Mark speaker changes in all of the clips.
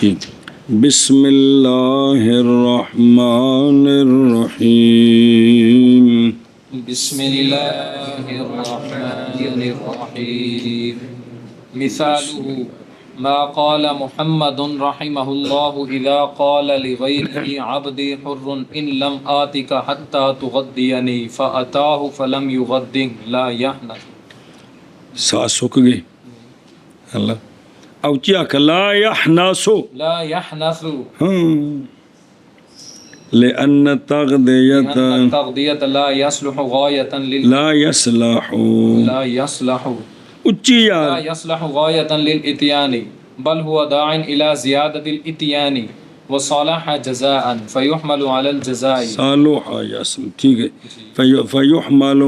Speaker 1: ٹھیک. بسم اللہ الرحمن الرحیم.
Speaker 2: بسم اللہ الرحمن الرحیم. مثاله ما قال محمد رحمه الله اذا قال لغيره عبدي حر ان لم آتك حتى تغديني فأتاه فلم يغده لا يحنث.
Speaker 1: سانس سک گئی. اللہ اوچی آکھ لا یحناسو
Speaker 2: لا يحنث
Speaker 1: لأن التغذیة
Speaker 2: لأن التغذية لا يصلح غاية
Speaker 1: لا يصلح
Speaker 2: لا يصلح
Speaker 1: اچھی
Speaker 2: لا
Speaker 1: یار
Speaker 2: يصلح غاية للإتيان بل هو داع إلى زيادة الإتيان وصالح جزاء فيحمل على الجزاء
Speaker 1: صالح یصل ٹھیک ہے. فیحمل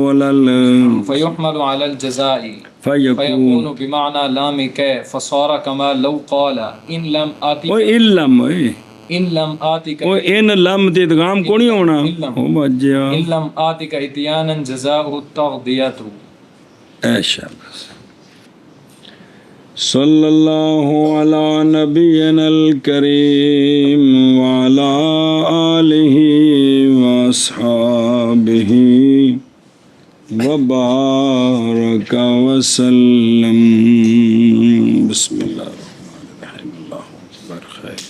Speaker 2: فيحمل على الجزاء
Speaker 1: فیکون
Speaker 2: فيكون بمعنى لام كي فصار كما لو قال إن لم آتك
Speaker 1: علم
Speaker 2: إن لم آتك
Speaker 1: ان لم تے ادغام کو نہیں ہونا ہو بجیا
Speaker 2: إن لم آتك إتيانا جزاؤه التغذية.
Speaker 1: ایشا. صلی اللہ علی نبینا الکریم وعلی آلہ واصحابہ وبارک وسلم. بسم اللہ الرحمن الرحیم. اللہ اکبر. خیر.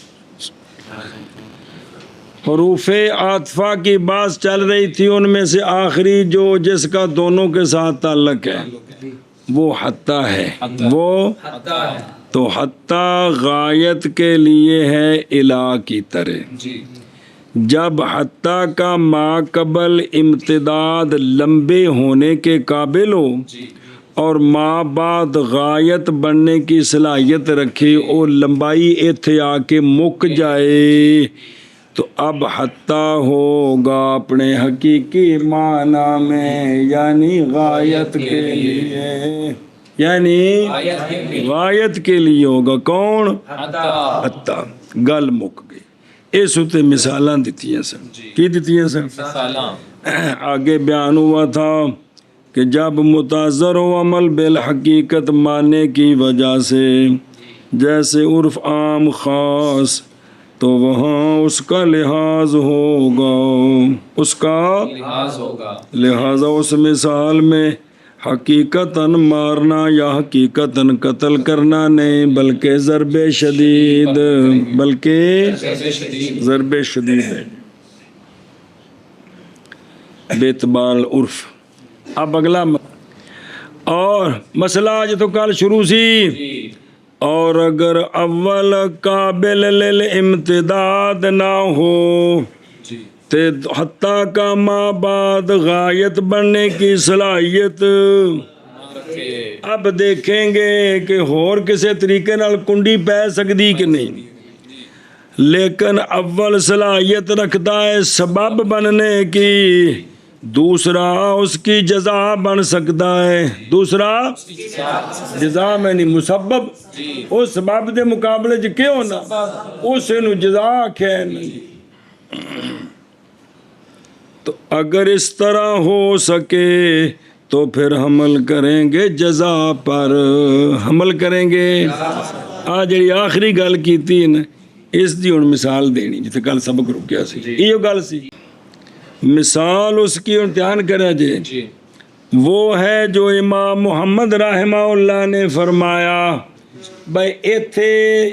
Speaker 1: حروف عاطفہ کی بات چل رہی تھی، ان میں سے آخری جو جس کا دونوں کے ساتھ تعلق ہے وہ حتی ہے. وہ تو حتی غایت کے لیے ہے الا کی طرح. جب حتی کا ما قبل امتداد لمبے ہونے کے قابل ہو اور ما بعد غایت بننے کی صلاحیت رکھے اور لمبائی ایتھے آ کے مک جائے تو اب حتی ہوگا اپنے حقیقی معنی میں، یعنی غایت کے لیے، یعنی غایت کے لیے ہوگا. کون؟ حتی. گل مک گئی. اس تے مثالاں دیتی ہیں سن. کی دیتی ہیں سن؟ آگے بیان ہوا تھا کہ جب متاثر ہو عمل بالحقیقت ماننے کی وجہ سے، جیسے عرف عام خاص، تو وہاں اس کا لحاظ ہوگا، اس کا لہذا اس مثال میں حقیقتاً مارنا یا حقیقتاً قتل کرنا نہیں، بلکہ ضرب شدید ہے بے اعتبار عرف. اب اگلا اور مسئلہ آج تو کل شروع سی. اور اگر اول قابل للامتداد نہ ہو تو حتی کا ما بعد غایت بننے کی صلاحیت. اب دیکھیں گے کہ اور کسی طریقے نال کنڈی پہ سکتی کہ نہیں، لیکن اول صلاحیت رکھتا ہے سبب بننے کی، دوسرا اس کی جزا بن سکتا ہے. دوسرا جزا میں نہیں مسبب، اس سبب دے مقابلے چ کیا ہونا، اس نو جزا آکھیا نہیں. تو اگر اس طرح ہو سکے تو پھر حمل کریں گے جزا پر. حمل کریں گے. جڑی آخری گل کیتی نا اس دی ہن مثال دینی جتے کل سبق رکیا سی. ایو گل سی. مثال اس کی امتحان کرا جے. وہ ہے جو امام محمد رحمہ اللہ نے فرمایا بھائی ایتھے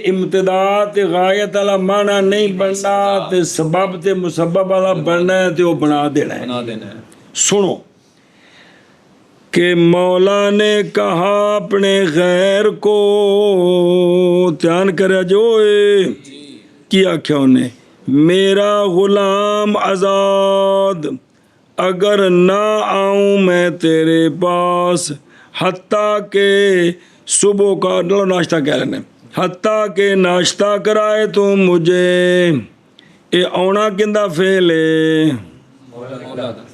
Speaker 1: امتداد تے غایت والا معنی نہیں بننا تے سبب تے مسبب والا بننا ہے تے وہ بنا دینا ہے. سنو کہ مولا نے کہا اپنے غیر کو، دھیان کرا جو کیا آکھیا انہیں، میرا غلام آزاد، اگر نہ آؤں میں تیرے پاس حتیٰ کہ صبح کا ناشتہ کہہ لینے، حتیٰ کہ ناشتہ کرائے تو مجھے. اے آنا کندہ فعلے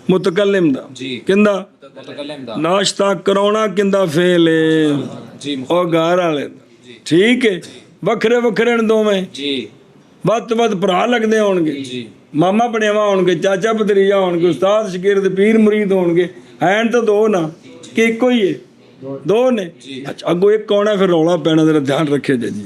Speaker 1: متکلم دا، کندہ ناشتہ کرونا کندہ فعلے اور گھر والے. ٹھیک ہے، وکھرے وکھرے دو میں بد بد بھرا لگتے ہون گے، ماما بنیوا ہون گے، چاچا بھتریجا ہون گے، استاد شاگرد پیر مرید ہون گے. ہیں تو دو نا کہ ایک ہی ہے؟ دو نے. اچھا اگو ایک کون ہے، پھر رولا پینا ذرا دھیان رکھے جی.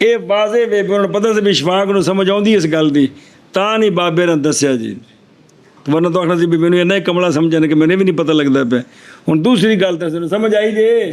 Speaker 1: ਇਹ ਵਾਜ਼ੇ ਵੇ ਉਹਨਾਂ ਨੂੰ ਪਤਾ ਸੀ ਵੀ ਸ਼ਫਾਕ ਨੂੰ ਸਮਝ ਆਉਂਦੀ ਇਸ ਗੱਲ ਦੀ, ਤਾਂ ਨਹੀਂ ਬਾਬੇ ਨੇ ਦੱਸਿਆ ਜੀ। ਵਰਨਾ ਤਾਂ ਆਖਣਾ ਸੀ ਵੀ ਮੈਨੂੰ ਇੰਨਾ ਹੀ ਕਮਲਾ ਸਮਝਣ ਕਿ ਮੈਨੂੰ ਵੀ ਨਹੀਂ ਪਤਾ ਲੱਗਦਾ ਪਿਆ। ਹੁਣ ਦੂਸਰੀ ਗੱਲ ਤਾਂ ਸਾਨੂੰ ਸਮਝ ਆਈ ਜੇ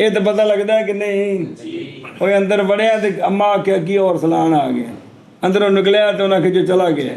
Speaker 1: ਇਹ ਤਾਂ ਪਤਾ ਲੱਗਦਾ ਕਿ ਨਹੀਂ। ਉਹ ਅੰਦਰ ਵੜਿਆ ਤੇ ਅੰਮਾ ਆਖਿਆ ਕੀ ਹੋਰ ਸਲਾਨ ਆ ਗਿਆ, ਅੰਦਰੋਂ ਨਿਕਲਿਆ ਤੇ ਉਹਨਾਂ ਕਿ ਚਲਾ ਗਿਆ।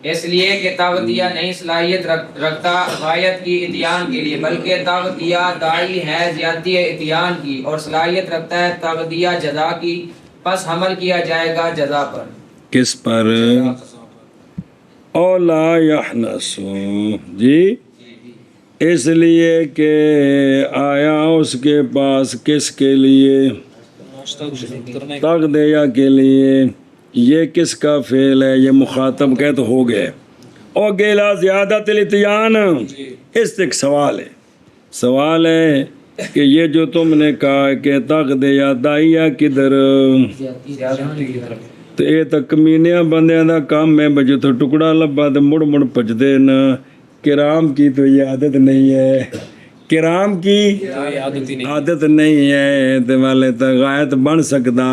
Speaker 3: اس لیے کہ تغذیہ نہیں صلاحیت رکھتا غایت کی اتیان کے لیے، بلکہ تغذیہ داعی ہے زیادتی اتیان کی، اور صلاحیت رکھتا ہے تغذیہ جزا کی، پس حمل کیا جائے گا جزا پر۔
Speaker 1: کس پر؟ اولا یحنسو، جی اس لیے کہ آیا اس کے پاس کس کے لیے؟ تغذیہ کے لیے۔ یہ کس کا فعل ہے؟ یہ مخاطب کا تو ہو گئے۔ او گیلا زیادت الاتیان، اس ایک سوال ہے، سوال ہے کہ یہ جو تم نے کہا کہ تغذیہ دائیا کدھر، تو یہ تو کمینیاں بندیاں دا کام ہے، بجو تو ٹکڑا لبا تو مڑ مڑ پج دینا۔ کرام کی تو یہ عادت نہیں ہے، کرام کی عادت نہیں ہے، تے والے تو غایت بن سکتا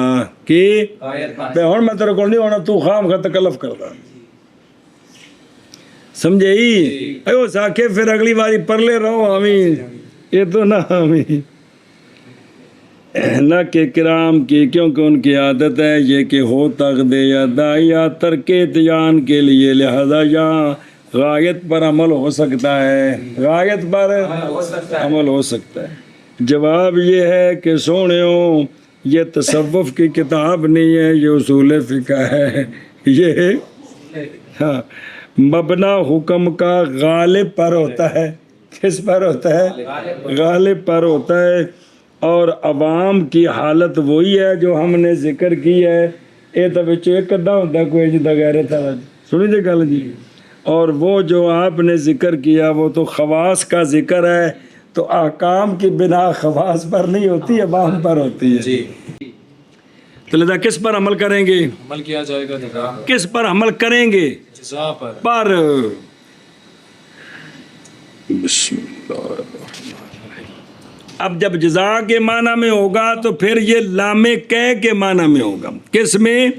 Speaker 1: کہ تے ہن میں تیرے کول نہیں ہونا، تو خام خواہ تکلف کردا، سمجھے ہی؟ ایو ساکھے پھر اگلی باری پرلے رہو آمین، یہ تو نہ آمین نہ کہ کرام کی، کیونکہ ان کی عادت ہے یہ کہ ہو تغذیہ دائیا ترک اتیان کے لیے، لہذا یہاں غایت پر عمل ہو سکتا ہے، غایت پر عمل ہو سکتا ہے۔ جواب یہ ہے کہ سونیوں یہ تصوف کی کتاب نہیں ہے، یہ اصول فقہ ہے، یہ ہاں مبنا حکم کا غالب پر ہوتا ہے، کس پر ہوتا ہے؟ غالب پر ہوتا ہے، اور عوام کی حالت وہی ہے جو ہم نے ذکر کی ہے۔ یہ تو بچوں ایک ادھا ہوتا کوئی جدہ غیرت ہے، سنی جی گل جی، اور وہ جو آپ نے ذکر کیا وہ تو خواص کا ذکر ہے، تو احکام کی بنا خواص پر نہیں ہوتی، عوام پر ہوتی ہے جی۔ تو لہذا کس پر عمل کریں گے؟
Speaker 2: عمل کیا جائے گا جزا
Speaker 1: کس پر عمل کریں گے؟
Speaker 2: جزا پر۔
Speaker 1: بسم اللہ الرحمن الرحیم۔ اب جب جزا کے معنی میں ہوگا تو پھر یہ لام کہ کے معنی میں ہوگا، کس میں؟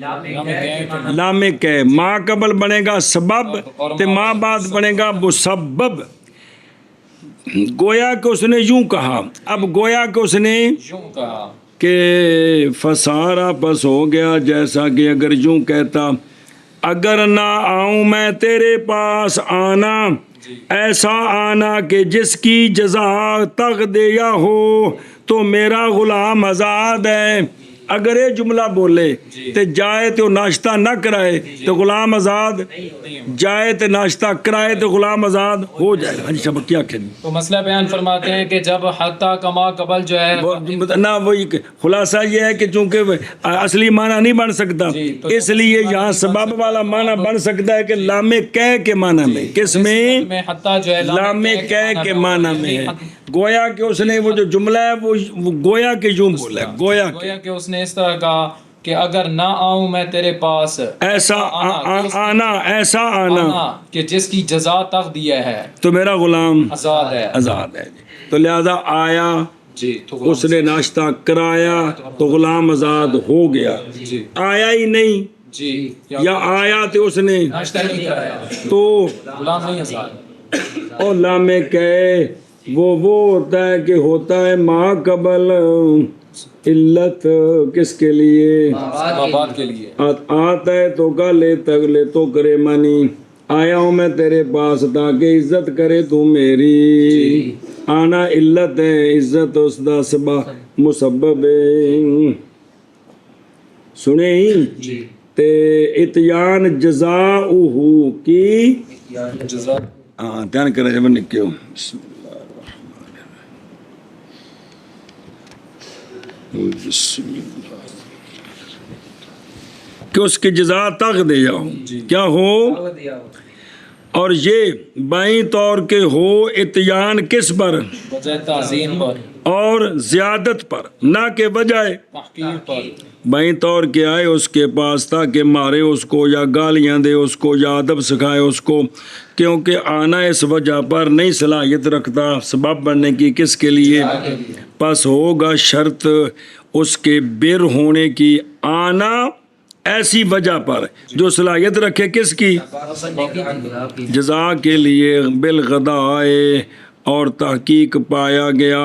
Speaker 1: لام کہ، ما قبل بنے گا سبب تے ما بعد بنے گا مسبب۔ گویا کہ اس نے یوں کہا، اب گویا کہ اس نے
Speaker 2: یوں کہا
Speaker 1: کہ فسارا پس ہو گیا، جیسا کہ اگر یوں کہتا اگر نہ آؤں میں تیرے پاس آنا، ایسا آنا کہ جس کی جزا تغذیہ ہو، تو میرا غلام آزاد ہے۔ اگر یہ جملہ بولے تو جائے تو ناشتہ نہ کرائے تو غلام آزاد، جائے تو ناشتہ کرائے تو غلام آزاد ہو جائے گا۔ ہاں جی، کیا کہنی؟
Speaker 2: تو مسئلہ بیان فرماتے ہیں کہ جب حتیٰ کما قبل جو ہے
Speaker 1: نہ، وہی خلاصہ یہ ہے کہ چونکہ اصلی معنی نہیں بن سکتا، اس لیے یہاں سبب والا معنی بن سکتا ہے کہ لام کہ کے معنی میں، کس میں؟
Speaker 2: حتیٰ جو ہے
Speaker 1: لام کہ کے معنی میں ہے۔ گویا کہ اس نے وہ جو جملہ ہے وہ گویا کہ یوں بولا ہے، گویا
Speaker 2: کہ اس نے اس طرح کہا کہ اگر نہ آؤں میں تیرے پاس،
Speaker 1: ایسا آنا، ایسا آنا
Speaker 2: کہ جس کی جزا تغذیہ ہے،
Speaker 1: تو میرا غلام
Speaker 2: آزاد ہے،
Speaker 1: آزاد ہے۔ تو لہذا آیا،
Speaker 2: جی، تو
Speaker 1: اس نے ناشتہ کرایا تو غلام آزاد ہو گیا۔
Speaker 2: جی
Speaker 1: آیا ہی نہیں
Speaker 2: جی،
Speaker 1: یا آیا تو اس نے
Speaker 2: ناشتہ نہیں کرایا
Speaker 1: تو
Speaker 2: غلام نہیں آزاد۔
Speaker 1: اور لام کہ وہ ہوتا ہے کہ ہوتا ہے ما قبل علت، کس کے لیے؟
Speaker 2: آباد کے لیے۔
Speaker 1: آتا ہے تو کا لے تک لے تو کرے منی، آیا ہوں میں تیرے پاس تاکہ عزت کرے تو میری۔ آنا علت ہے، عزت اس دا مسبب ہے، سنے ہی تے اتیان جزاؤہ کی
Speaker 2: جزا
Speaker 1: ہاں دھیان کرے جب نکیو۔ بسم اللہ بسم اللہ، کہ اس کی جزا تغذیہ ہو، کیا ہو؟ اور یہ بائیں طور کے ہو اتیان کس پر؟
Speaker 2: وجہ تعظیم پر
Speaker 1: اور زیادت پر، نہ کہ بجائے
Speaker 2: تحقیر پر۔
Speaker 1: بائیں طور کے آئے اس کے پاس تاکہ مارے اس کو یا گالیاں دے اس کو یا ادب سکھائے اس کو، کیونکہ آنا اس وجہ پر نہیں صلاحیت رکھتا سبب بننے کی، کس کے لیے؟ پس ہوگا شرط اس کے بر ہونے کی، آنا ایسی وجہ پر جو صلاحیت رکھے کس کی؟ جزا کے لیے بالغدائے، اور تحقیق پایا گیا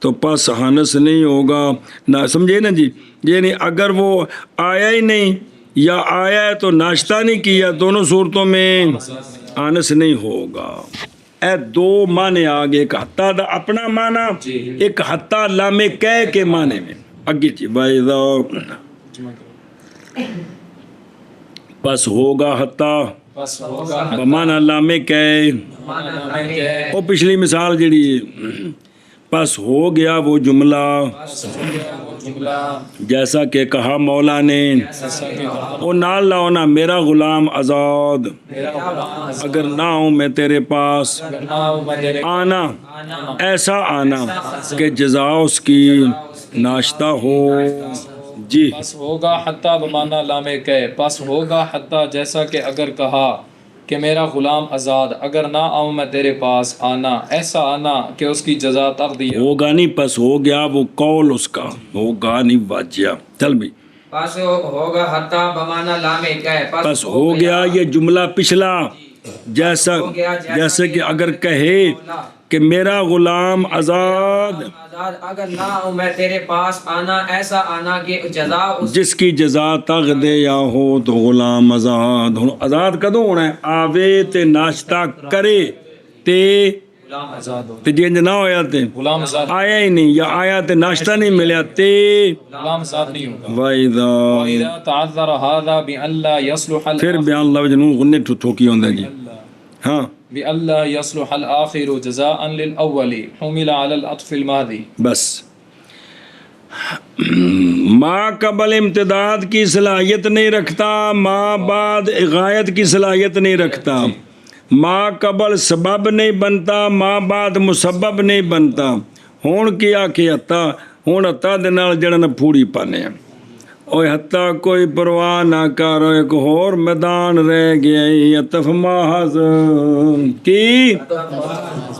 Speaker 1: تو پس ہنس نہیں ہوگا، نہ سمجھے نا جی، یعنی اگر وہ آیا ہی نہیں یا آیا ہے تو ناشتہ نہیں کیا، دونوں صورتوں میں آنس نہیں ہوگا۔ اے دو معنی آگے، ایک حتیٰ دا اپنا معنی، ایک حتیٰ لام کہہ کے معنی میں اگے جی پس ہوگا حتیٰ
Speaker 2: بس ہوگا
Speaker 1: بمعنی لام کہہ، وہ پچھلی مثال جڑی پس ہو گیا وہ جملہ جیسا کہ کہا مولا نے، او نال لاؤنا میرا غلام آزاد، اگر نہ ہوں میں تیرے پاس، آنا ایسا آنا کہ جزا اس کی ناشتہ ہو۔ جی
Speaker 2: پس ہوگا حتیٰ بمانا لام کہ، پس ہوگا حتیٰ جیسا کہ اگر کہا کہ میرا غلام آزاد، اگر نہ آؤں میں تیرے پاس، آنا ایسا آنا کہ اس کی جزا تقدی
Speaker 1: ہوگا نہیں، پس ہو گیا وہ قول اس کا، ہوگا نہیں واجیہ۔ چل بھی
Speaker 3: پس ہوگا حتیٰ بمانا لام کہ،
Speaker 1: پس ہو گیا یہ جملہ پچھلا جیسے کہ اگر کہے کہ میرا غلام آزاد،
Speaker 3: آزاد اگر نہ ہوں میں تیرے پاس، آنا ایسا آنا کہ جزا اس
Speaker 1: جس کی جزا تغ دے یا ہو تو غلام آزاد۔ ہن آزاد کدوں ہونا ہے؟ آوے تے ناشتہ کرے تے
Speaker 2: غلام آزاد ہو،
Speaker 1: تے جنج نہ ہویا تے
Speaker 2: غلام آزاد،
Speaker 1: آیا ہی نہیں، یا آیا تے ناشتہ نہیں ملیا تے
Speaker 2: غلام آزاد نہیں ہوگا۔
Speaker 1: وَإِذَا
Speaker 2: وَإِذَا تَعَذَّرَ هَذَا بِأَلَّا يَصْلُحَ
Speaker 1: پھر بیان لفظ نون غنے ٹھوکی ہوندا جی ہاں
Speaker 2: بِأَلَّا يَصْلُحَ الْآخِرُ جَزَاءً لِلْأَوَّلِ حُمِلَ عَلَى الْعَطْفِ الْمَاضِي۔
Speaker 1: بس ما قبل امتداد کی صلاحیت نہیں رکھتا، ما بعد غایت کی صلاحیت نہیں رکھتا، ما قبل سبب نہیں بنتا، ما بعد مسبب نہیں بنتا۔ ہون کیا کہ حتیٰ ہون حتیٰ دے نال جڑا نہ پھوڑی پانے ہیں، اوے حتیٰ کوئی پرواہ نہ کرو، ایک اور میدان رہ گیا عطف محض کی،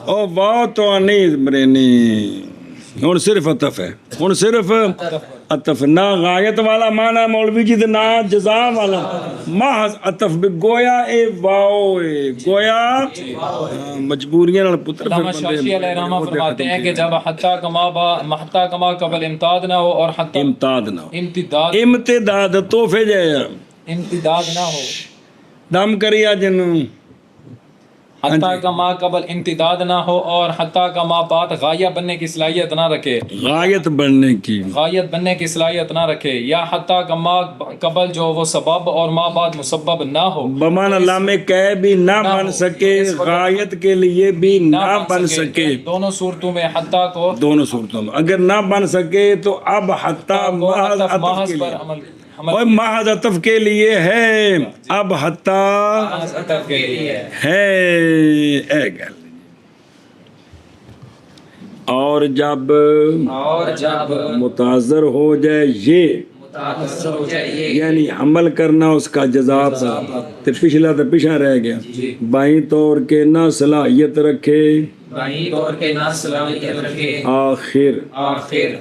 Speaker 1: او واہ تو نہیں مرینی، ہن صرف عطف ہے، ہن صرف عطف، نہ غایت والا معنی مولوی جی نہ جزا والا، محض عطف بھی گویا اے واو اے گویا مجبوریاں نال پتر پھر
Speaker 2: علامہ شاشی علیہ الرحمہ فرماتے ہیں کہ جب حتیٰ کما قبل امتاد نہ ہو اور حتیٰ
Speaker 1: امتاد نہ ہو،
Speaker 2: امتداد
Speaker 1: امتداد توفے جائے
Speaker 2: امتداد نہ ہو،
Speaker 1: دم کریا جنوں
Speaker 2: حتیٰ کما قبل امتداد نہ ہو اور حتیٰ کما بعد غایہ بننے کی صلاحیت نہ رکھے،
Speaker 1: غایت بننے کی،
Speaker 2: غایت بننے کی صلاحیت نہ رکھے، یا حتیٰ کما قبل جو وہ سبب اور ما بعد مسبب نہ ہو،
Speaker 1: بمعنی لام کہہ بھی نہ بن سکے، غایت کے لیے بھی نہ بن سکے،
Speaker 2: دونوں صورتوں میں حتیٰ کو
Speaker 1: دونوں صورتوں میں اگر نہ بن سکے تو اب حتیٰ محض عطف
Speaker 2: محض
Speaker 1: کے
Speaker 2: پر
Speaker 1: لیے،
Speaker 2: عمل
Speaker 1: اور محض عطف کے لیے ہے، اب حتیٰ
Speaker 2: محض عطف کے لیے
Speaker 1: ہے اے گل۔ اور جب متاثر ہو جائے یہ
Speaker 3: متاثر ہو جائے
Speaker 1: یعنی عمل کرنا اس کا جزا پر، تو پچھلا تو پیچھے رہ گیا، بائیں طور کے نہ صلاحیت رکھے،
Speaker 3: بائیں طور کے نہ صلاحیت رکھے،
Speaker 1: آخر
Speaker 3: آخر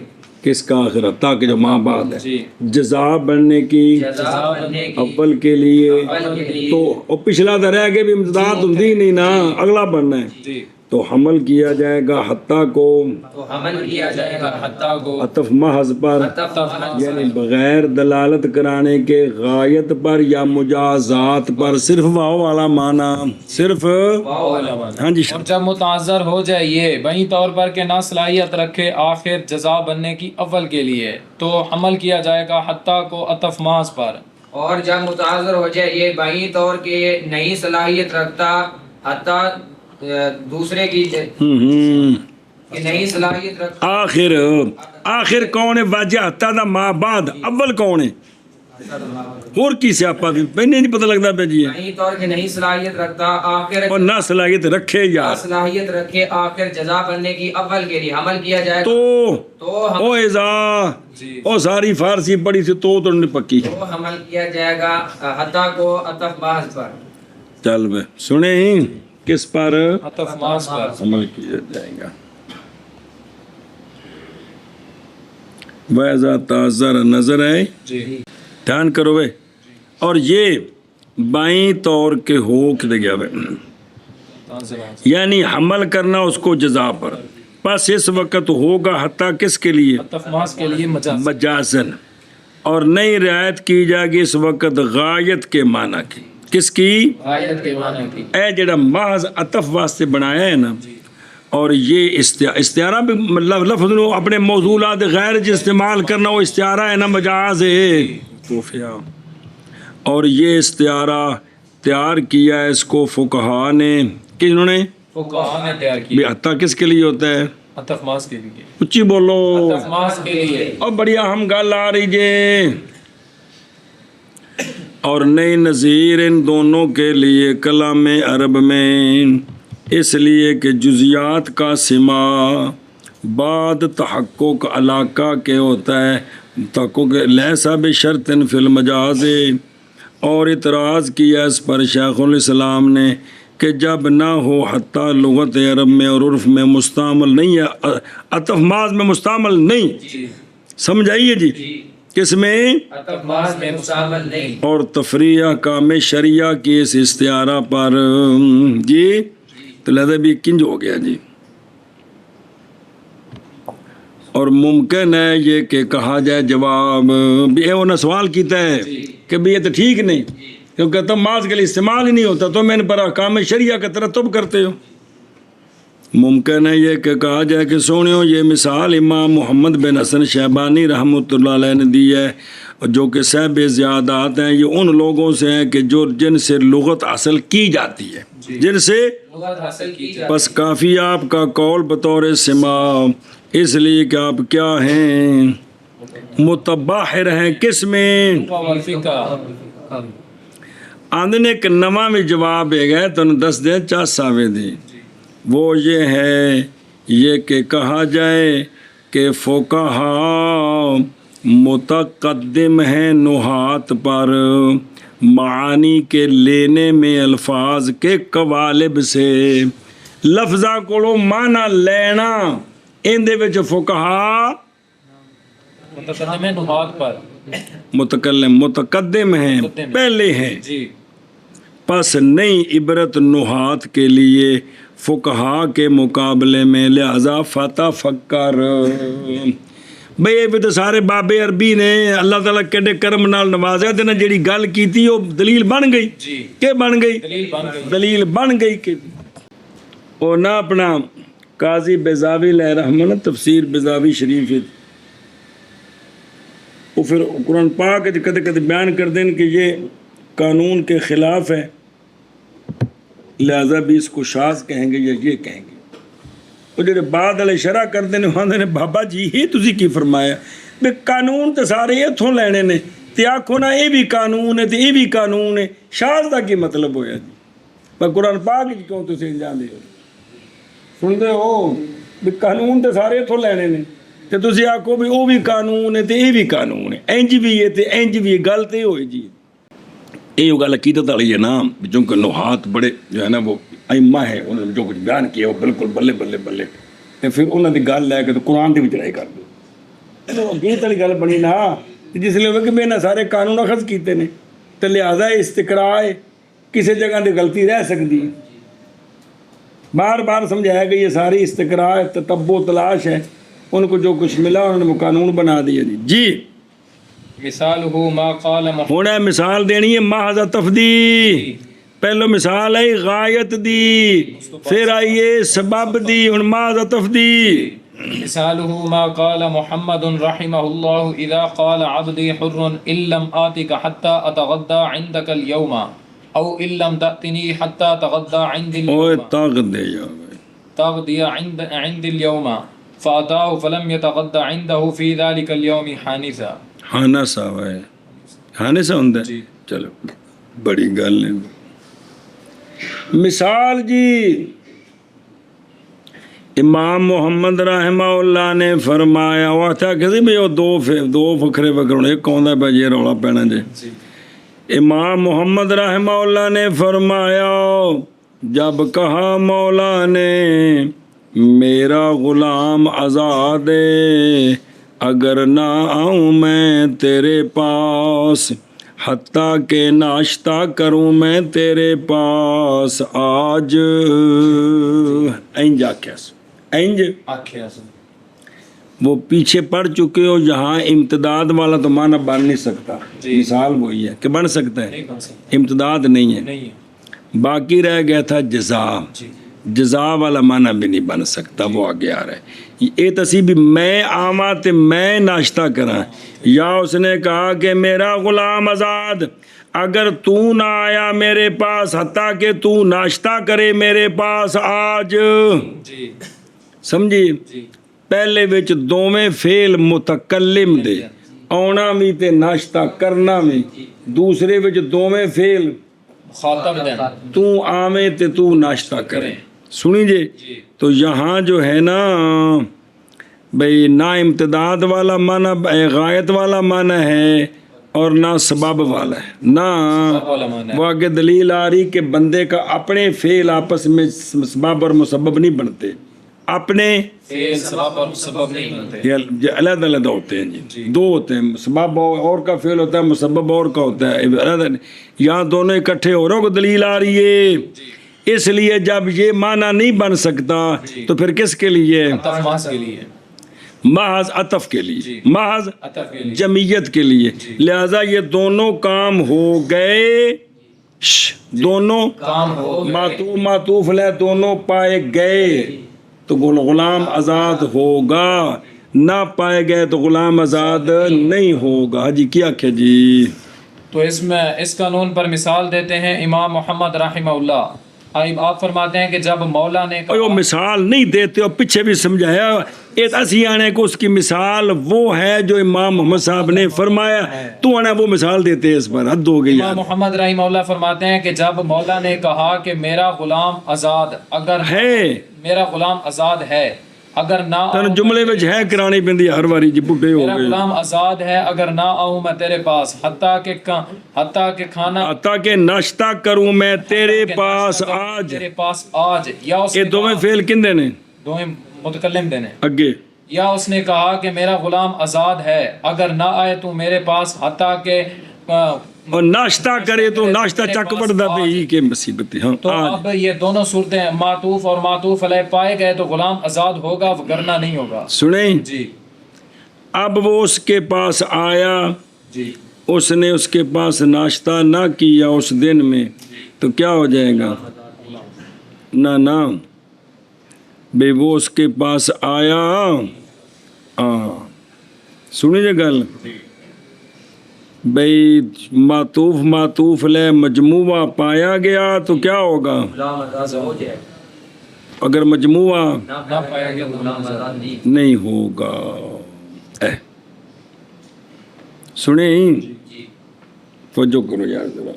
Speaker 1: کس کا آخر تاکہ جو ماں بعد ہے
Speaker 2: جی
Speaker 1: جزا بننے کی
Speaker 3: جزا بننے کی
Speaker 1: اول کے لیے،
Speaker 3: اول کے لیے،
Speaker 1: تو وہ پچھلا تو رہ گیا بھی امتداد ہوں نہیں نا، اگلا بننا ہے،
Speaker 2: جی
Speaker 1: تو حمل کیا جائے گا حتیٰ کو
Speaker 3: تو عمل کیا جائے گا
Speaker 2: حتیٰ کو
Speaker 1: عطف محض پر،
Speaker 3: عطف
Speaker 1: یعنی بغیر دلالت کرانے کے غایت پر یا مجازات پر، صرف واو والا معنی، صرف ہاں جی
Speaker 2: اور جب متعذر ہو جائے یہ بہیں طور پر کہ نہ صلاحیت رکھے آخر جزا بننے کی اول کے لیے، تو عمل کیا جائے گا حتیٰ کو عطف محض پر،
Speaker 3: اور جب متاثر ہو جائے یہ بائیں طور کے نئی صلاحیت رکھتا حتیٰ دوسرے کی کہ نئی صلاحیت رکھتا،
Speaker 1: آخر آخر کون ہے واجہ حتیٰ دا ماں بعد اول کون ہے اور کی سیاپا بھی پہنے نہیں پتہ لگتا پہ جی
Speaker 3: بائیں طور کے نئی صلاحیت رکھتا آخر
Speaker 1: اور نہ صلاحیت رکھے یار،
Speaker 3: صلاحیت رکھے آخر جزا بننے کی اول کے لیے عمل کیا جائے گا،
Speaker 1: تو او ازا او ساری فارسی پڑھی تھی تو نہیں پکی،
Speaker 3: تو عمل کیا جائے گا حتیٰ کو عطف محض پر۔
Speaker 1: چل بے سنے ہی کس پر
Speaker 2: عطف محض پر،
Speaker 1: عمل کیا جائے گا۔ وَإِذَا تَعَذَّرَ نظر ہے
Speaker 2: جی
Speaker 1: دھیان کرو بے، اور یہ بائیں طور کے ہو کے گیا بے، یعنی حمل کرنا اس کو جزا پر، پس اس وقت ہوگا حتیٰ کس کے لیے
Speaker 2: عطف محض کے لیے مجاز،
Speaker 1: مجازن، اور نہیں رعایت کی جائے گی اس وقت غایت کے معنی کی. کس کی؟
Speaker 2: غایت کے معنی کی.
Speaker 1: اے جڑا محض عطف واسطے بنایا ہے نا، اور یہ استعارہ بھی لفظ نو اپنے موضوعات غیر جو استعمال کرنا وہ استعارہ ہے نا، مجاز ہے. اور یہ استعارہ تیار کیا ہے اس کو فقہا نے. کنہوں نے؟
Speaker 2: فقہا نے تیار
Speaker 1: بھی
Speaker 2: کیا.
Speaker 1: حتیٰ کس کے لیے ہوتا ہے؟
Speaker 2: عطف ماس کے لیے.
Speaker 1: اچھی بولو.
Speaker 2: عطف ماس کے لیے.
Speaker 1: اور بڑی اہم گل آ رہی جے. اور نئی نظیر ان دونوں کے لیے کلام عرب میں، اس لیے کہ جزیات کا سما بعد تحقق علاقہ کے ہوتا ہے. تحقق لیسا بشرط فی المجاز. اور اعتراض کیا اس پر شیخ الاسلام نے کہ جب نہ ہو حتیٰ لغت عرب میں اور عرف میں مستعمل نہیں ہے، عطف ماز میں مستعمل نہیں. سمجھائیے جی. کس میں؟
Speaker 3: عطف ماس میں مستعمل نہیں.
Speaker 1: اور تفریح احکام شریعہ کی اس استعارہ پر جی تو لہذا بھی کنج ہو گیا جی. اور ممکن ہے یہ کہ کہا جائے جواب بھی انہوں نے سوال کیتا ہے کہ بھی یہ تو ٹھیک نہیں، کیونکہ تم ماض کے لیے استعمال ہی نہیں ہوتا، تو میں ان پر احکام شریعہ کا ترتب کرتے ہو. ممکن ہے یہ کہ کہا جائے کہ سونیو یہ مثال امام محمد بن حسن شیبانی رحمۃ اللہ علیہ نے دی ہے، جو کہ صاحب زیادات ہیں. یہ ان لوگوں سے ہیں کہ جن سے لغت حاصل کی جاتی ہے، جن سے
Speaker 3: لغت حاصل کی جائے.
Speaker 1: بس کافی آپ کا قول بطور سما، اس لیے کہ آپ کیا ہیں؟ متباحر ہیں. کس میں؟
Speaker 2: والفقہ.
Speaker 1: آندھنے ایک نواں میں جواب ہے گئے تو دس دیں چاساوے دی. وہ یہ ہے یہ کہ کہا جائے کہ فقہا متقدم ہیں نحات پر معانی کے لینے میں الفاظ کے قوالب سے. لفظہ کو معنی لینا ان دے وچ فقہا
Speaker 2: متقدم ہے نحات پر.
Speaker 1: متقدم ہیں، پہلے ہیں.
Speaker 2: جی.
Speaker 1: پس نئی عبرت نحات کے لیے فقہا کے مقابلے میں، لہذا فتح فکر. بھئی یہ بھی تو سارے باب عربی نے اللہ تعالیٰ کیڈے کرم نال نوازیا تے نہ جڑی گل کیتی وہ دلیل بن گئی.
Speaker 2: جی.
Speaker 1: کہ بن گئی؟
Speaker 2: دلیل بن گئی.
Speaker 1: دلیل بن گئی. کہ وہ نہ اپنا قاضی بیضاوی علیہ رحمہ نے تفسیر بیضاوی شریف وہ پھر قرآن پاک کدے کدے بیان کر دیں کہ یہ قانون کے خلاف ہے، لہذا بھی اس کو شاذ کہیں گے یا یہ کہیں گے. وہ جڑے بعد والے شرح کرتے ہیں وہاں نے بابا جی یہ تسی کی فرمایا بھی قانون تو سارے اتھوں لینے نے تے آکھو نا یہ بھی قانون ہے تے یہ بھی قانون ہے، شاذ دا کی مطلب ہویا جی؟ پر قرآن پاک کیوں تسی جاندے ہو؟ سن دے ہو بھی قانون تو سارے اتھوں لینے نے تے تسی آکھو بھی وہ بھی قانون ہے تے یہ بھی قانون ہے، انج بھی ہے تے انج بھی گل تے ہوئی جی. یہ گل عقیدت والی ہے نا، چونکہ نحات بڑے جو ہے نا وہ ائمہ ہے، انہوں نے جو کچھ بیان کیا وہ بالکل بلے بلے بلے، تے پھر انہوں نے گل لے کے تو قرآن دی بھی چڑھائی کر دو. عقیدت والی گل بنی نا، جس لیے ہوئے کہ میں نے سارے قانون اخذ کیتے نے تو لہٰذا استقراء ہے، کسی جگہ دی غلطی رہ سکتی ہے. بار بار سمجھایا کہ یہ ساری استقراء ہے، تتبع تلاش ہے، ان کو جو کچھ ملا انہوں نے وہ قانون بنا دیا جی. جی
Speaker 2: مثال ہو ما قال محمد.
Speaker 1: ہوں مثال دینی ہے محض تفدی. پہلو مثال ہے غایت دی، پھر آئیے سبب دی، ہوں محض تفدی.
Speaker 2: مثاله ما قال محمد رحمه الله إذا قال عبدي حر إن لم آتك حتى أتغدى عندك اليوم أو إن لم تأتني حتى أتغدى عند
Speaker 1: اوے
Speaker 2: اليوم
Speaker 1: طاقت دے جاوے
Speaker 2: تغدي عند اليوم فأتاه فلم يتغدى عنده في ذلك اليوم حانثا.
Speaker 1: حانسا ہے، حانسا ہوندا ہے. چلو بڑی گل ہے. مثال جی امام محمد رحمہ اللہ نے فرمایا، وہ تھا کہ بھی وہ دو فکرے ہونے، ایک کون ہے بھائی یہ رولا پینا جی. امام محمد رحمہ اللہ نے فرمایا جب کہا مولا نے میرا غلام آزاد ہے، اگر نہ آؤں میں تیرے پاس حتیٰ کہ ناشتہ کروں میں تیرے پاس آج. انج آکھیا انج
Speaker 2: آکھیا
Speaker 1: وہ پیچھے پڑ چکے ہو. یہاں امتداد والا تو معنی بن نہیں سکتا. مثال وہی ہے کہ بن سکتا ہے, امتداد نہیں ہے. باقی رہ گیا تھا جزا. جزا والا معنی بھی نہیں بن سکتا, وہ آگے آ رہا ہے. یہ تسی بھی میں آما تے میں ناشتہ کراں, یا اس نے کہا کہ میرا غلام آزاد اگر تو نہ آیا میرے پاس حتیٰ کہ تو ناشتہ کرے میرے پاس آج. سمجھی, پہلے وچ دوویں فعل متکلم دے, آنا بھی تے ناشتہ کرنا بھی. دوسرے وچ دوویں فعل
Speaker 2: مخاطب دیں.
Speaker 1: تو آویں تے تو ناشتہ کرے. سنی جے, تو یہاں جو ہے نا بھئی نہ امتداد والا معنی غایت والا معنی ہے اور نہ سبب والا ہے. نہ وہ آگے دلیل آ رہی کہ بندے کا اپنے فعل آپس میں سبب اور مسبب نہیں بنتے, اپنے
Speaker 2: سبب اور مسبب نہیں بنتے,
Speaker 1: یہ علیحدہ علیحدہ ہوتے ہیں. جی دو ہوتے ہیں, سبب اور کا فعل ہوتا ہے, مسبب اور کا ہوتا ہے علیحدہ. یہاں دونوں اکٹھے ہو رہے کو دلیل آ رہی ہے. اس لیے جب یہ معنی نہیں بن سکتا تو پھر کس کے لیے؟
Speaker 2: محض کے لیے,
Speaker 1: محض عطف کے لیے, محض جمعیت کے لیے. لہذا یہ دونوں کام ہو گئے, دونوں
Speaker 2: کام ہو
Speaker 1: معطوف معطوف لے دونوں پائے گئے تو غلام آزاد ہوگا, نہ پائے گئے تو غلام آزاد نہیں ہوگا. جی کیا کہ جی
Speaker 2: تو اس میں اس قانون پر مثال دیتے ہیں امام محمد رحمہ اللہ. آپ فرماتے ہیں کہ جب مولا نے
Speaker 1: وہ مثال نہیں دیتے, اور پیچھے بھی سمجھایا اسی آنے کو اس کی مثال وہ ہے جو امام محمد صاحب نے فرمایا, تو آنا وہ مثال دیتے, اس پر حد ہو گئی.
Speaker 2: امام محمد رحمہ اللہ فرماتے ہیں کہ جب مولا نے کہا کہ میرا غلام آزاد اگر
Speaker 1: ہے,
Speaker 2: میرا غلام آزاد ہے اگر نہ
Speaker 1: تن جملے میں ہے کرانی پیندی ہر واری جی بڈھے ہو
Speaker 2: میرا
Speaker 1: گئے.
Speaker 2: غلام آزاد ہے اگر نہ آؤں میں تیرے پاس حتیٰ کہ کھانا
Speaker 1: عطا کہ ناشتہ کروں میں تیرے پاس آج.
Speaker 2: تیرے پاس آج, یا اس
Speaker 1: یہ
Speaker 2: نے
Speaker 1: دونوں فعل کندے نے
Speaker 2: دویں متکلم دینے,
Speaker 1: اگے,
Speaker 2: یا اس نے کہا کہ میرا غلام آزاد ہے اگر نہ آئے تو میرے پاس حتیٰ کہ
Speaker 1: اور ناشتہ کرے تو ناشتہ چک پڑتا پہ ہی کے مصیبت. ہاں
Speaker 2: تو اب یہ دونوں صورتیں معطوف اور معطوف علیہ پائے گئے تو غلام آزاد ہوگا ورنہ نہیں ہوگا.
Speaker 1: سنیں,
Speaker 2: جی
Speaker 1: اب وہ اس کے پاس آیا,
Speaker 2: جی
Speaker 1: اس نے اس کے پاس ناشتہ نہ کیا اس دن میں, تو کیا ہو جائے گا؟ نہ بے وہ اس کے پاس آیا. سنیے گل بھئی معطوف لے مجموعہ پایا گیا تو کیا ہوگا؟ اگر مجموعہ
Speaker 2: نہ پایا گیا غلام آزاد
Speaker 1: نہیں ہوگا. سنیں, توجہ کرو یار ذرا,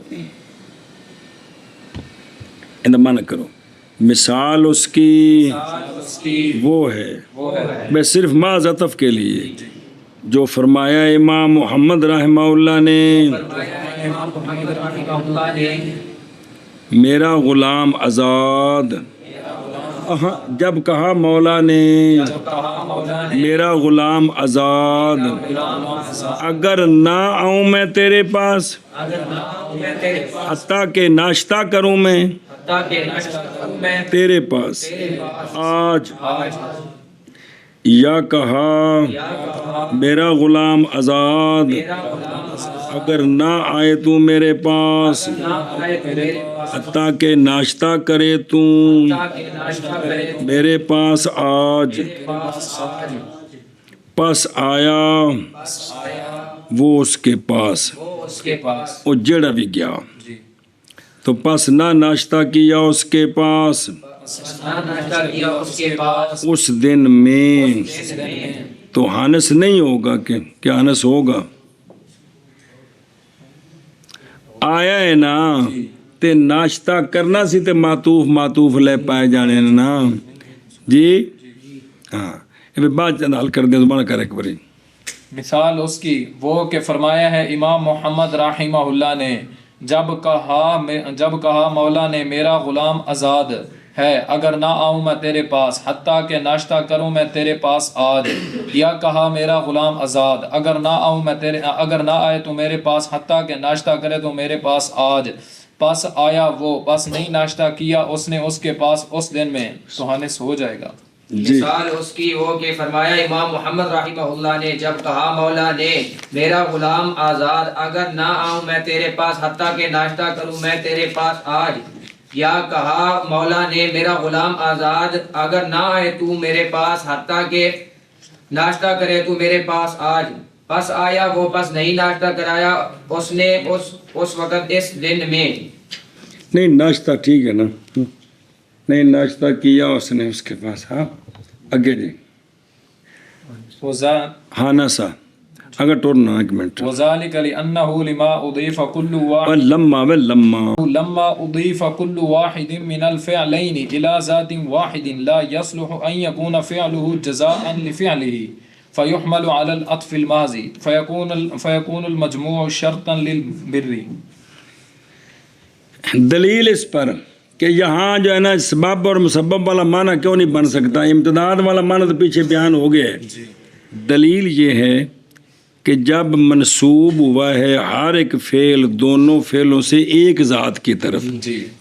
Speaker 1: اندمان کرو. مثال اس کی وہ ہے میں صرف محض عطف کے لیے جو فرمایا امام محمد رحمہ اللہ نے, میرا غلام آزاد. جب کہا مولا نے میرا غلام آزاد اگر نہ آؤں میں تیرے پاس حتیٰ کہ ناشتہ کروں میں تیرے پاس آج, یا کہا میرا غلام آزاد اگر نہ آئے تو میرے پاس حتیٰ کہ ناشتہ کرے تو میرے پاس آج. پس آیا وہ اس کے پاس, وہ جڑا بھی گیا, تو پس نہ ناشتہ کیا اس کے پاس اس دن میں, تو ہانس نہیں ہوگا. کہ کیا ہانس ہوگا؟ آیا ہے نا تے ناشتہ کرنا سی تے معطوف لے پائے جانے نا. جی ہاں, بعد چند حل کر دیں دوبارہ کر ایک باری.
Speaker 2: مثال اس کی وہ کہ فرمایا ہے امام محمد رحمہ اللہ نے جب کہا مولا نے میرا غلام آزاد ہے اگر نہ آؤں میں تیرے پاس حتیٰ کہ ناشتہ کروں میں تیرے پاس آج, یا کہا میرا غلام آزاد اگر نہ آئے تو میرے پاس حتیٰ کہ ناشتہ کرے تو میرے پاس آج. پس آیا وہ, پس نہیں ناشتہ کیا اس نے اس کے پاس اس دن میں, تو ہانس ہو جائے گا.
Speaker 1: جی
Speaker 3: مثال اس کی وہ کہ فرمایا امام محمد رحمہ اللہ نے جب کہا مولا نے میرا غلام آزاد اگر نہ آؤں میں تیرے پاس حتیٰ کہ ناشتہ کروں میں تیرے پاس آج، یا کہا مولا نے میرا غلام آزاد اگر نہ آئے تو میرے پاس حتیٰ کہ ناشتہ کرے تو میرے پاس آج، پس آیا وہ پس نہیں ناشتہ کرایا اس نے اس وقت اس دن میں۔
Speaker 1: نہیں ناشتہ ٹھیک ہے نا، نہیں ناشتہ کیا اس نے اس کے پاس، ہاں آگے جی ہاں نا سا اگر ٹورنا ایک منٹ
Speaker 2: وذلك لأنه لما أضيف كل واحد
Speaker 1: اور لما
Speaker 2: أضيف كل واحد من الفعلين إلى ذات واحد لا يصلح أن يكون فعله جزاء لفعله فيحمل على العطف الماضي فيكون المجموع شرطا للبر۔
Speaker 1: دلیل اس پر کہ یہاں جو ہے نا سبب اور مسبب والا معنی کیوں نہیں بن سکتا، امتداد والا معنی تو پیچھے بیان ہو گیا ہے۔ دلیل یہ ہے کہ جب منسوب ہوا ہے ہر ایک فعل دونوں فعلوں سے ایک ذات کی طرف،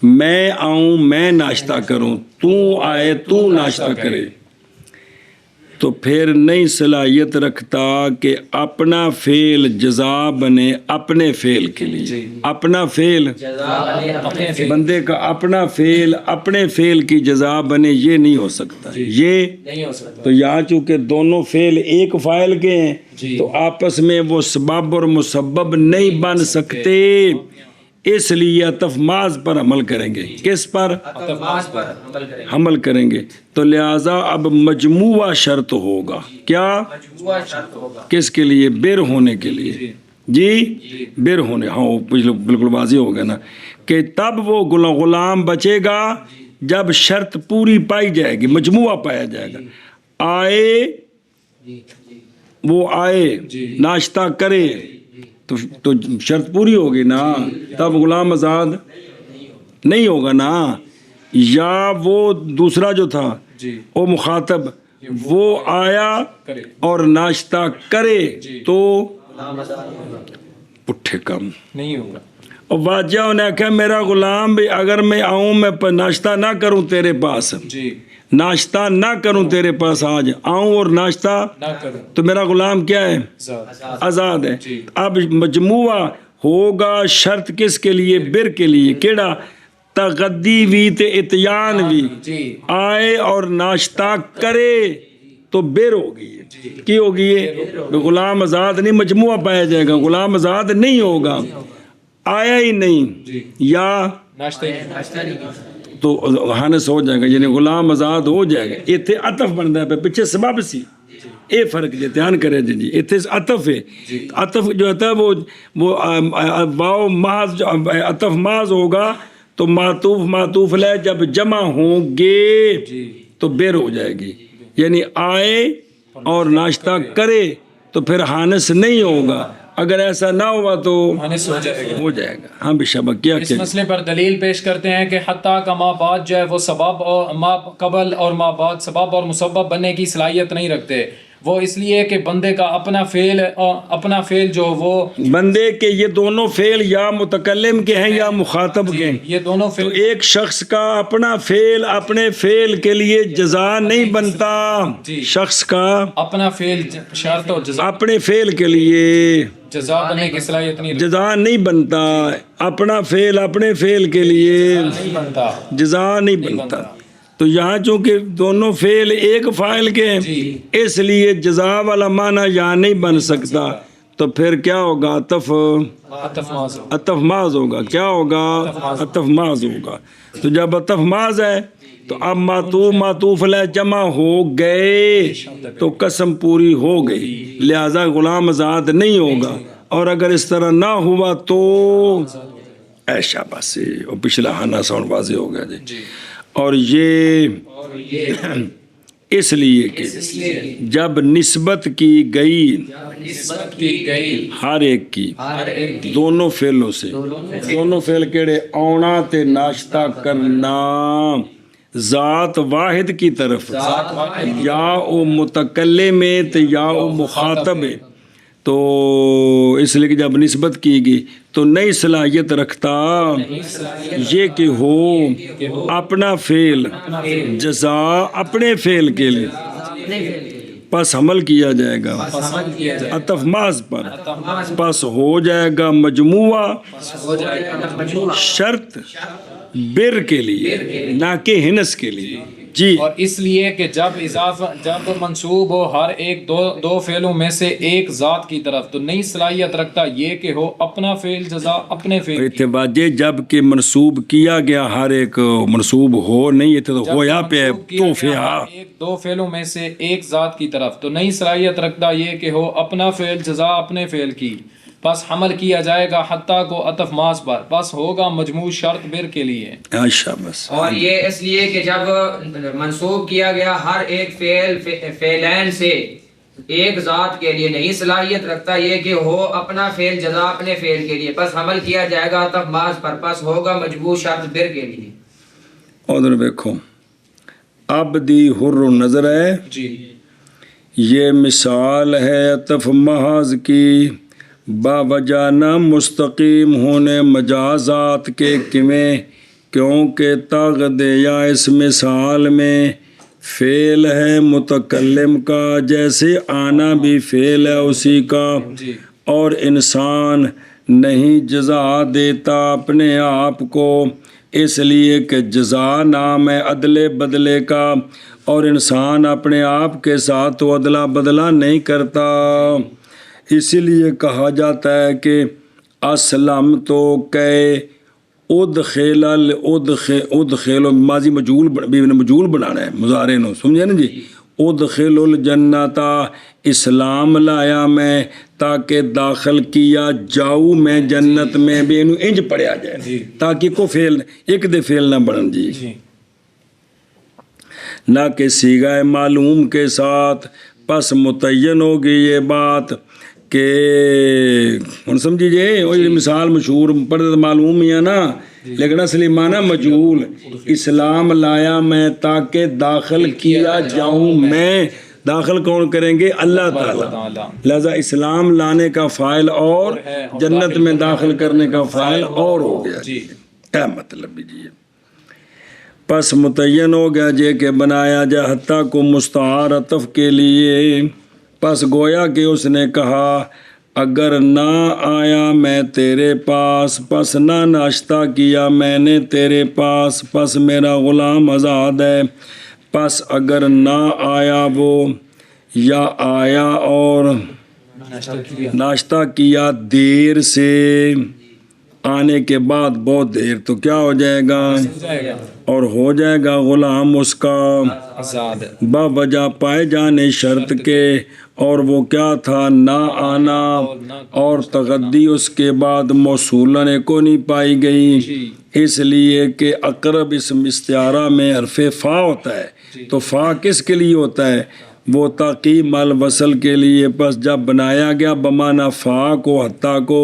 Speaker 1: میں آؤں میں ناشتہ کروں، تو آئے تو ناشتہ کرے، تو پھر نہیں صلاحیت رکھتا کہ اپنا فعل جزا بنے اپنے فعل کے لیے، اپنا فعل بندے کا اپنا فعل اپنے فعل کی جزا بنے، یہ نہیں ہو سکتا، یہ
Speaker 3: نہیں ہو سکتا۔
Speaker 1: تو یہاں چونکہ دونوں فعل ایک فاعل کے ہیں تو آپس میں وہ سبب اور مسبب نہیں بن سکتے، اس لیے عطف ماض پر عمل کریں گے۔ کس پر؟ عمل کریں گے، تو لہٰذا اب مجموعہ شرط ہوگا، کیا؟ کس کے لیے؟ بر ہونے کے لیے، جی بر ہونے، ہاں بالکل واضح ہو گیا نا کہ تب وہ غلام بچے گا جب شرط پوری پائی جائے گی، مجموعہ پایا جائے گا، آئے وہ آئے ناشتہ کرے تو شرط پوری ہوگی نا، تب غلام آزاد نہیں ہوگا نا، یا وہ دوسرا جو تھا وہ مخاطب وہ آیا اور ناشتہ کرے تو پٹھے کم
Speaker 2: نہیں ہوگا۔
Speaker 1: اور واجہ نے کہا میرا غلام بھی اگر میں آؤں میں ناشتہ نہ کروں تیرے پاس، ناشتہ نہ کروں تیرے پاس، آج آؤں اور ناشتہ
Speaker 2: نہ کروں
Speaker 1: تو میرا غلام کیا ہے؟ آزاد ہے۔ اب مجموعہ ہوگا شرط کس کے لیے؟ بر کے لیے، کیڑا؟ تغدی وی تے اتیان وی، آئے اور ناشتہ کرے تو بر ہوگی، کی ہوگی یہ؟ غلام آزاد نہیں، مجموعہ پایا جائے گا، غلام آزاد نہیں ہوگا، آیا ہی نہیں یا
Speaker 2: ناشتہ
Speaker 1: تو حانس ہو جائے گا، یعنی غلام آزاد ہو جائے گا۔ اتنے عطف بنتا ہے، پیچھے سبب سی، اے فرق جی دھیان کرے جی، اتنے عطف ہے، عطف جو ہوتا ہے وہ واو محض، عطف محض ہوگا تو معطوف لے جب جمع ہوں گے تو بیر ہو جائے گی، یعنی آئے اور ناشتہ کرے تو پھر حانس نہیں ہوگا، اگر ایسا نہ ہوا تو ہو جائے گا۔ ہاں بے شک کیا
Speaker 2: اس مسئلے پر دلیل پیش کرتے ہیں کہ حتیٰ کا ما بعد جو ہے وہ سبب اور ما قبل اور ما بعد سبب اور مسبب بننے کی صلاحیت نہیں رکھتے، وہ اس لیے کہ بندے کا اپنا فعل جو وہ
Speaker 1: بندے کے یہ دونوں فعل یا متکلم کے ہیں یا مخاطب کے ہیں،
Speaker 2: یہ دونوں
Speaker 1: تو ایک شخص کا اپنا فعل اپنے فعل کے لیے جزا نہیں بنتا، شخص کا
Speaker 2: اپنا فعل شرط اور جزا
Speaker 1: اپنے فعل کے لیے
Speaker 2: جزا بننے کی صلاحیت نہیں رکھتے،
Speaker 1: جزا نہیں بنتا، اپنا فعل اپنے فعل کے لیے
Speaker 2: نہیں بنتا،
Speaker 1: جزا نہیں بنتا۔ تو یہاں چونکہ دونوں فعل ایک فاعل کے ہیں اس لیے جزا والا معنی یہاں نہیں بن سکتا، تو پھر کیا ہوگا؟ عطف ماض ہوگا، کیا ہوگا؟ عطف ماض ہوگا۔ تو جب عطف ماض ہے تو اب معطوف علیہ جمع ہو گئے تو قسم پوری ہو گئی، لہذا غلام آزاد نہیں ہوگا، اور اگر اس طرح نہ ہوا تو ایشا بس، اور پچھلا ہانا ساؤنڈ واضح ہو گیا جی۔ اور یہ اس لیے کہ جب نسبت کی گئی ہر ایک کی دونوں فعلوں سے، دونوں فعل کیڑے؟ آنا تے ناشتہ کرنا، ذات واحد کی طرف، یا او متکلم ہے تے یا او مخاطب ہے، تو اس لیے کہ جب نسبت کی گئی تو نئی صلاحیت رکھتا یہ کہ ہو اپنا فعل جزا اپنے فعل کے لیے پس عمل کیا جائے گا عطف محض پر پس ہو جائے گا مجموعہ شرط بر کے لیے نہ کہ ہنس کے لیے جی
Speaker 2: اور اس لیے کہ جب منسوب ہو ہر ایک دو فعلوں میں سے ایک ذات کی طرف تو نئی صلاحیت رکھتا یہ کہ ہو اپنا فعل جزا اپنے فعل کی
Speaker 1: اتواجہ جب کہ منسوب کیا گیا ہر ایک منسوب ہو نہیں تو ہو یا پہ تو فیا
Speaker 2: ایک دو فعلوں میں سے ایک ذات کی طرف تو نئی صلاحیت رکھتا یہ کہ ہو اپنا فعل جزا اپنے فعل کی پس حمل کیا جائے گا حتیٰ کو عطف ماس پر پس ہوگا مجموع شرط بر کے لیے
Speaker 1: اچھا بس
Speaker 3: اور یہ اس لیے کہ جب منسوب کیا گیا ہر ایک فعلین سے ایک ذات کے لیے نہیں صلاحیت رکھتا یہ کہ ہو اپنا فعل جزا اپنے فعل کے لیے پس حمل کیا جائے گا عطف ماس پر پس ہوگا مجموع شرط بر کے لیے
Speaker 1: ادھر دیکھو عبدی حر نظر ہے
Speaker 2: جی
Speaker 1: یہ مثال ہے عطف محض کی با وجہ نہ مستقیم ہونے مجازات کے کمیں کیونکہ تغد یا اس مثال میں فعل ہے متکلم کا جیسے آنا بھی فعل ہے اسی کا اور انسان نہیں جزا دیتا اپنے آپ کو اس لیے کہ جزا نام ہے عدل بدلے کا اور انسان اپنے آپ کے ساتھ وہ عدلہ بدلہ نہیں کرتا اسی لیے کہا جاتا ہے کہ اسلم تو کہ ادخل ماضی مجھول بنانا ہے مضارع نو سمجھے نا جی ادخل الجنت اسلام لایا میں تاکہ داخل کیا جاؤ میں جنت میں بھی انہوں انج پڑھیا جائے تاکہ کو فعل ایک دے فعل نہ بنن جی نہ کہ صیغہ معلوم کے ساتھ پس متعین ہوگی یہ بات کہ ہن سمجھیے وہ مثال مشہور پڑھتے معلوم ہی ہے نا لیکن اصلی معنی مجہول اسلام لایا میں تاکہ داخل کیا جاؤں میں داخل کون کریں گے اللہ تعالیٰ لہذا اسلام لانے کا فاعل اور جنت میں داخل کرنے کا فاعل اور ہو گیا کیا مطلب جی پس متعین ہو گیا جے کہ بنایا جا حتیٰ کو مستعار عطف کے لیے پس گویا کہ اس نے کہا اگر نہ آیا میں تیرے پاس پس نہ ناشتہ کیا میں نے تیرے پاس پس میرا غلام آزاد ہے پس اگر نہ آیا وہ یا آیا اور ناشتہ کیا دیر سے آنے کے بعد بہت دیر تو کیا ہو جائے گا اور ہو جائے گا غلام اس کا با وجہ پائے جانے شرط کے اور وہ کیا تھا نہ آنا اور تغدی اس کے بعد موصولہ کو نہیں پائی گئی اس لیے کہ اقرب اسم استعارہ میں حرف فا ہوتا ہے تو فا کس کے لیے ہوتا ہے وہ تعقیب مال وصل کے لیے پس جب بنایا گیا بمانا فا کو حتیٰ کو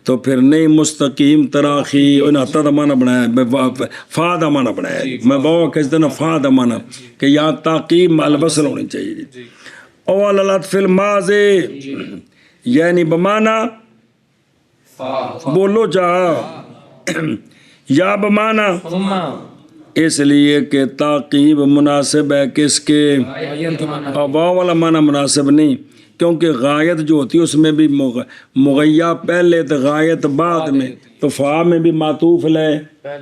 Speaker 1: تو پھر نہیں مستقیم تراخی حتیٰ دا معنی بنایا فا دا معنی بنایا میں بہت کہتے ہیں فا دا معنی کہ یہاں تعقیب مال وصل ہونی چاہیے جی اول العطف الماضی یعنی بمانا بولو چاہ یا بمانا اس لیے کہ تعقیب مناسب ہے کس کے واو والا معنی مناسب نہیں کیونکہ غایت جو ہوتی ہے اس میں بھی مغیّہ پہلے تو غایت بعد میں تو فا میں بھی معطوف لے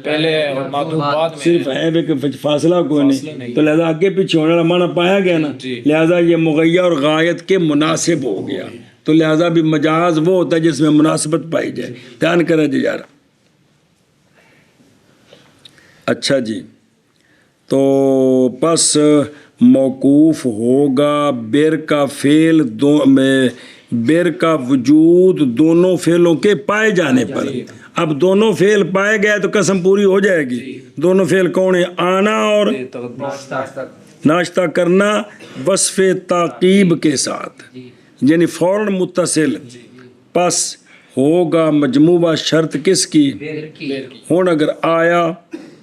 Speaker 2: پہلے اور معطوف بعد میں
Speaker 1: صرف ہے کہ فاصلہ کوئی نہیں تو لہذا آگے پیچھے ہونے والا معنی پایا گیا نا لہذا یہ مغیّہ اور غایت کے مناسب ہو گیا تو لہذا بھی مجاز وہ ہوتا ہے جس میں مناسبت پائی جائے دھیان کریں جی یار اچھا جی تو پس موقوف ہوگا بر کا فعل بر کا وجود دونوں فعلوں کے پائے جانے پر اب دونوں فعل پائے گئے تو قسم پوری ہو جائے گی دونوں فعل کون ہیں آنا اور ناشتہ کرنا وصف تعقیب کے ساتھ یعنی فوراً متصل پس ہوگا مجموعہ شرط کس کی ہوں اگر آیا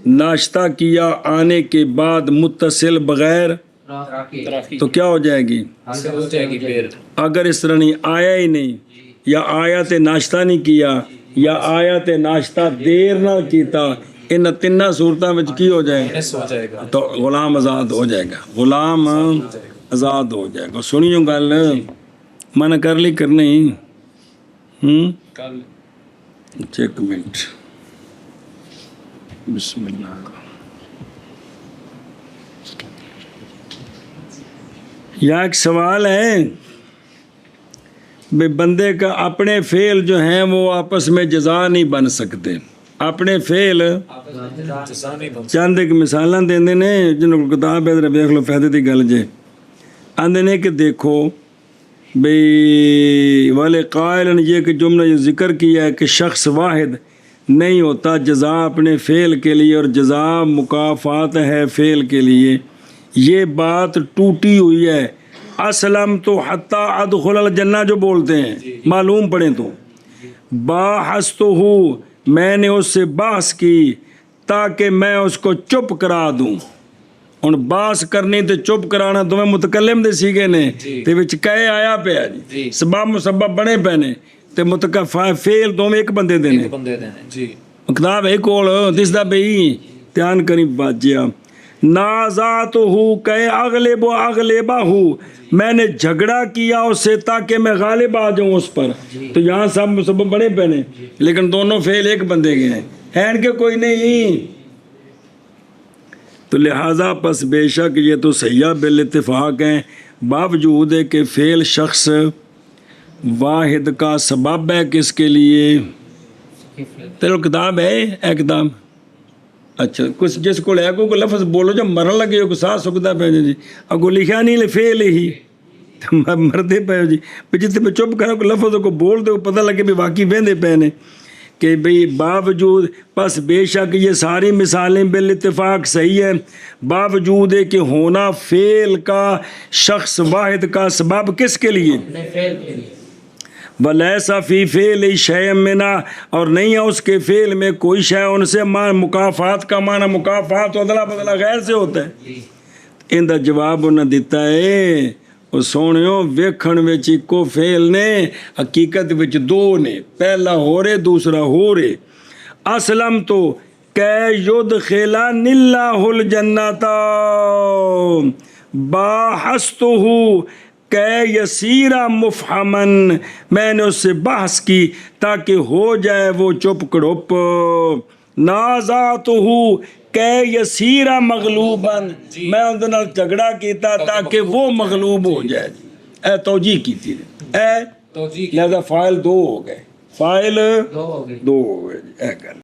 Speaker 1: ناشتہ کیا آنے کے بعد متصل بغیر
Speaker 3: تراکی
Speaker 1: تو کیا ہو جائے گی؟
Speaker 2: سے ہو جائے گی پھر
Speaker 1: اگر اس طرح نہیں آیا ہی نہیں، یا آیت ناشتہ نہیں کیا، یا آیت ناشتہ دیر نہ کیتا، ان تینوں صورتوں میں کی ہو جائے گا؟
Speaker 2: نس ہو جائے گا.
Speaker 1: تو غلام آزاد ہو جائے گا، غلام آزاد ہو جائے گا. سنیو گل من کر لی کرنی.
Speaker 2: کل
Speaker 1: ایک منٹ، بسم اللہ. یا ایک سوال ہے بے بندے کا اپنے فعل جو ہیں وہ آپس میں جزا نہیں بن سکتے. اپنے فعل چند ایک مثالاں دیندے نے جنہوں کو کتاب ہے ذرا دیکھ لو، فائدے دی گل جے. آندے نے کہ دیکھو بھئی والے قائل نے یہ کہ جملہ یہ ذکر کیا ہے کہ شخص واحد نہیں ہوتا جزا اپنے فعل کے لیے اور جزا مکافات ہے فعل کے لیے. یہ بات ٹوٹی ہوئی ہے. اسلم تو حتی ادخل الجنہ جو بولتے ہیں معلوم پڑھیں تو باحثتہ میں نے اس سے بحث کی تاکہ میں اس کو چپ کرا دوں. ہن بحث کرنی تے چپ کرانا تمہیں متکلم دے سیگے نے تے وچ کہے آیا پیا جی سبب مسبب بنے پے نے تے فعل تو ایک بندے دے نے
Speaker 2: بندے دینے جی.
Speaker 1: کتاب ہے کول دسدا بھئی دھیان کری باجیا. نازاتہ کہ اغلب و اغلبہ میں نے جھگڑا کیا اس سے تاکہ میں غالب آ جاؤں اس پر. تو یہاں سب مسبب بڑے پے نے لیکن دونوں فعل ایک بندے کے ہیں کہ کوئی نہیں. تو لہٰذا پس بے شک یہ تو صحیح بالاتفاق ہیں باوجود ہے کہ فعل شخص واحد کا سبب ہے کس کے لیے. تیرے کتاب ہے اے کتاب اچھا کچھ جس کو لے کو لفظ بولو جب مرن لگے ہو ساتھ سکتا پہ جی اگو لکھا نہیں فعل ہی مردے پہ جی جتنے پہ چپ کرو لفظ کو بول دو پتہ لگے بھی واقعی وہدے پے نے کہ بھئی باوجود پس بے شک یہ ساری مثالیں بالاتفاق صحیح ہیں باوجود ہے کہ ہونا فعل کا شخص واحد کا سبب کس کے لیے وَلَيْسَ فِي فِعْلِ شَيْءٍ مِّنْهَا اور نہیں ہے اس کے فعل میں کوئی شے ان سے مکافات کا معنی مکافات ادلا بدلا غیر سے ہوتا ہے. ان دا جواب انہیں دیتا ہے وہ سونیو ویکھن وچ کو فعل نے حقیقت وچ دو نے پہلا ہو رہے دوسرا ہو رہے. اسلم تو کہ یدخلن اللہ الجنۃ باحثتہ کہ یسیرا مفہمن میں نے اس سے بحث کی تاکہ ہو جائے وہ چپ کڑپ. نازاتہ کہ یسیرا مغلوباً میں ان دنوں جھگڑا کیتا تاکہ وہ مغلوب ہو جائے. اے توجیہ کی تھی اے لہذا فاعل دو ہو گئے فاعل دو ہو گئے اے گل